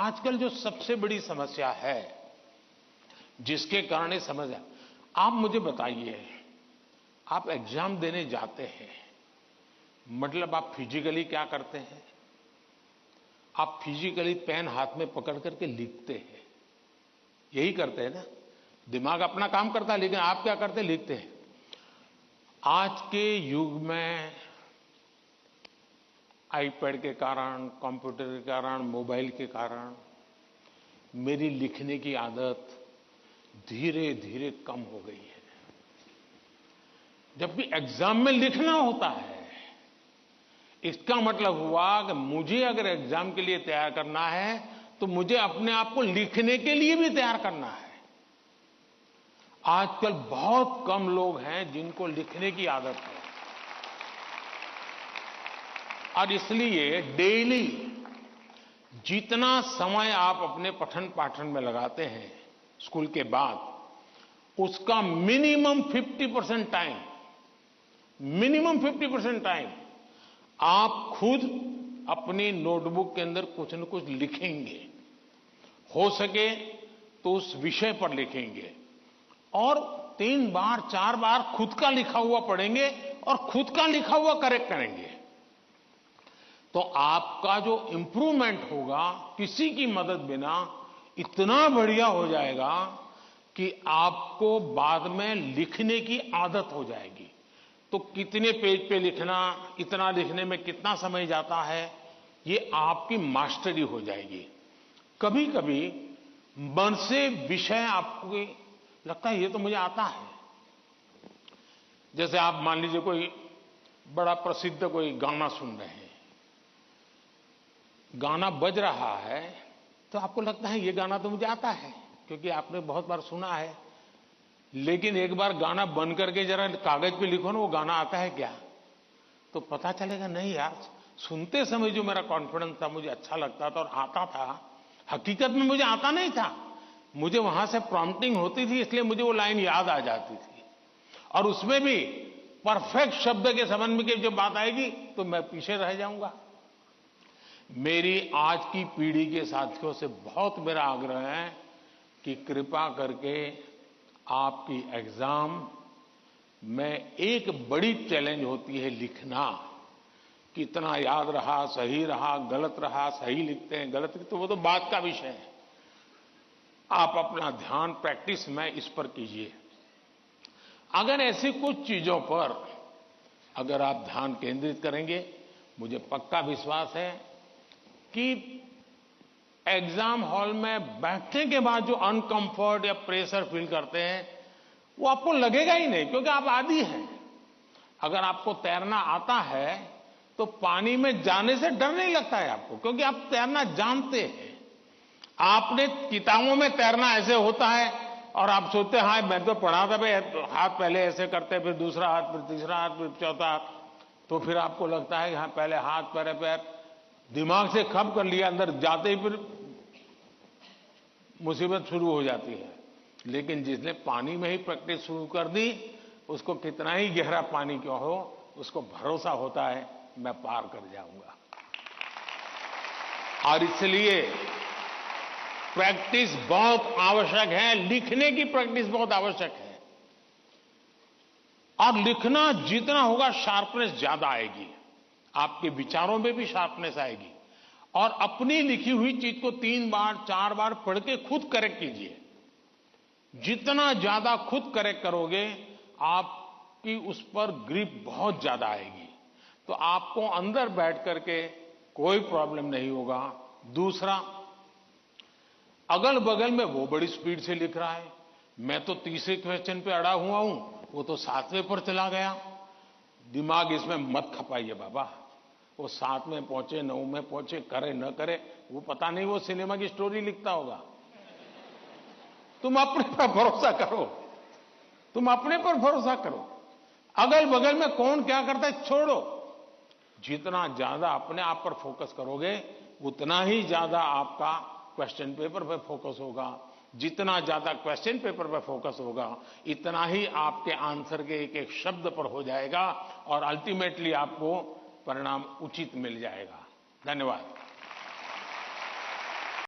आजकल जो सबसे बड़ी समस्या है, जिसके कारण ये समस्या, आप मुझे बताइए, आप एग्जाम देने जाते हैं, मतलब आप फिजिकली क्या करते हैं? आप फिजिकली पेन हाथ में पकड़ करके लिखते हैं, यही करते हैं ना? दिमाग अपना काम करता है, लेकिन आप क्या करते हैं? लिखते हैं। आज के युग में आईपैड के कारण, कंप्यूटर के कारण, मोबाइल के कारण मेरी लिखने की आदत धीरे धीरे कम हो गई है। जबकि एग्जाम में लिखना होता है, इसका मतलब हुआ कि मुझे अगर एग्जाम के लिए तैयार करना है तो मुझे अपने आप को लिखने के लिए भी तैयार करना है। आजकल बहुत कम लोग हैं जिनको लिखने की आदत है, और इसलिए डेली जितना समय आप अपने पठन पाठन में लगाते हैं स्कूल के बाद, उसका मिनिमम 50% टाइम आप खुद अपनी नोटबुक के अंदर कुछ न कुछ लिखेंगे। हो सके तो उस विषय पर लिखेंगे, और 3 बार 4 बार खुद का लिखा हुआ पढ़ेंगे और खुद का लिखा हुआ करेक्ट करेंगे। तो आपका जो इंप्रूवमेंट होगा किसी की मदद बिना इतना बढ़िया हो जाएगा कि आपको बाद में लिखने की आदत हो जाएगी। तो कितने पेज पे लिखना, इतना लिखने में कितना समय जाता है, ये आपकी मास्टरी हो जाएगी। कभी कभी मन से विषय आपको लगता है ये तो मुझे आता है। जैसे आप मान लीजिए कोई बड़ा प्रसिद्ध कोई गाना सुन रहे हैं, गाना बज रहा है तो आपको लगता है ये गाना तो मुझे आता है, क्योंकि आपने बहुत बार सुना है। लेकिन एक बार गाना बंद करके जरा कागज पे लिखो ना, वो गाना आता है क्या, तो पता चलेगा नहीं यार, सुनते समय जो मेरा कॉन्फिडेंस था, मुझे अच्छा लगता था और आता था, हकीकत में मुझे आता नहीं था। मुझे वहां से प्रॉम्प्टिंग होती थी, इसलिए मुझे वो लाइन याद आ जाती थी, और उसमें भी परफेक्ट शब्द के संबंध में जब बात आएगी तो मैं पीछे रह जाऊंगा। मेरी आज की पीढ़ी के साथियों से बहुत मेरा आग्रह है कि कृपा करके आपकी एग्जाम में एक बड़ी चैलेंज होती है लिखना। कितना याद रहा, सही रहा, गलत रहा, सही लिखते हैं, गलत लिखते, तो वो तो बात का विषय है। आप अपना ध्यान प्रैक्टिस में इस पर कीजिए। अगर ऐसी कुछ चीजों पर अगर आप ध्यान केंद्रित करेंगे, मुझे पक्का विश्वास है कि एग्जाम हॉल में बैठने के बाद जो अनकंफर्ट या प्रेशर फील करते हैं वो आपको लगेगा ही नहीं, क्योंकि आप आदी हैं। अगर आपको तैरना आता है तो पानी में जाने से डर नहीं लगता है आपको, क्योंकि आप तैरना जानते हैं। आपने किताबों में तैरना ऐसे होता है और आप सोचते हैं हाँ मैं तो पढ़ा था भाई, हाथ पहले ऐसे करते, फिर दूसरा हाथ, फिर तीसरा हाथ, फिर चौथा हाथ, तो फिर आपको लगता है कि हाँ पहले हाथ पहले पैर, दिमाग से खप कर लिया, अंदर जाते ही फिर मुसीबत शुरू हो जाती है। लेकिन जिसने पानी में ही प्रैक्टिस शुरू कर दी, उसको कितना ही गहरा पानी क्यों हो, उसको भरोसा होता है मैं पार कर जाऊंगा। और इसलिए प्रैक्टिस बहुत आवश्यक है, लिखने की प्रैक्टिस बहुत आवश्यक है। और लिखना जितना होगा शार्पनेस ज्यादा आएगी, आपके विचारों में भी शार्पनेस आएगी। और अपनी लिखी हुई चीज को 3 बार 4 बार पढ़ के खुद करेक्ट कीजिए। जितना ज्यादा खुद करेक्ट करोगे, आपकी उस पर ग्रिप बहुत ज्यादा आएगी, तो आपको अंदर बैठ करके कोई प्रॉब्लम नहीं होगा। दूसरा, अगल बगल में वो बड़ी स्पीड से लिख रहा है, मैं तो तीसरे क्वेश्चन पे अड़ा हुआ हूं, वो तो 7वें पर चला गया। दिमाग इसमें मत खपाइए बाबा, वो 7 में पहुंचे, 9 में पहुंचे, करे न करे, वो पता नहीं, वो सिनेमा की स्टोरी लिखता होगा। तुम अपने पर भरोसा करो, तुम अपने पर भरोसा करो। अगल बगल में कौन क्या करता है छोड़ो। जितना ज्यादा अपने आप पर फोकस करोगे, उतना ही ज्यादा आपका क्वेश्चन पेपर पर फोकस होगा। जितना ज्यादा क्वेश्चन पेपर पर फोकस होगा, इतना ही आपके आंसर के एक एक शब्द पर हो जाएगा, और अल्टीमेटली आपको परिणाम उचित मिल जाएगा। धन्यवाद।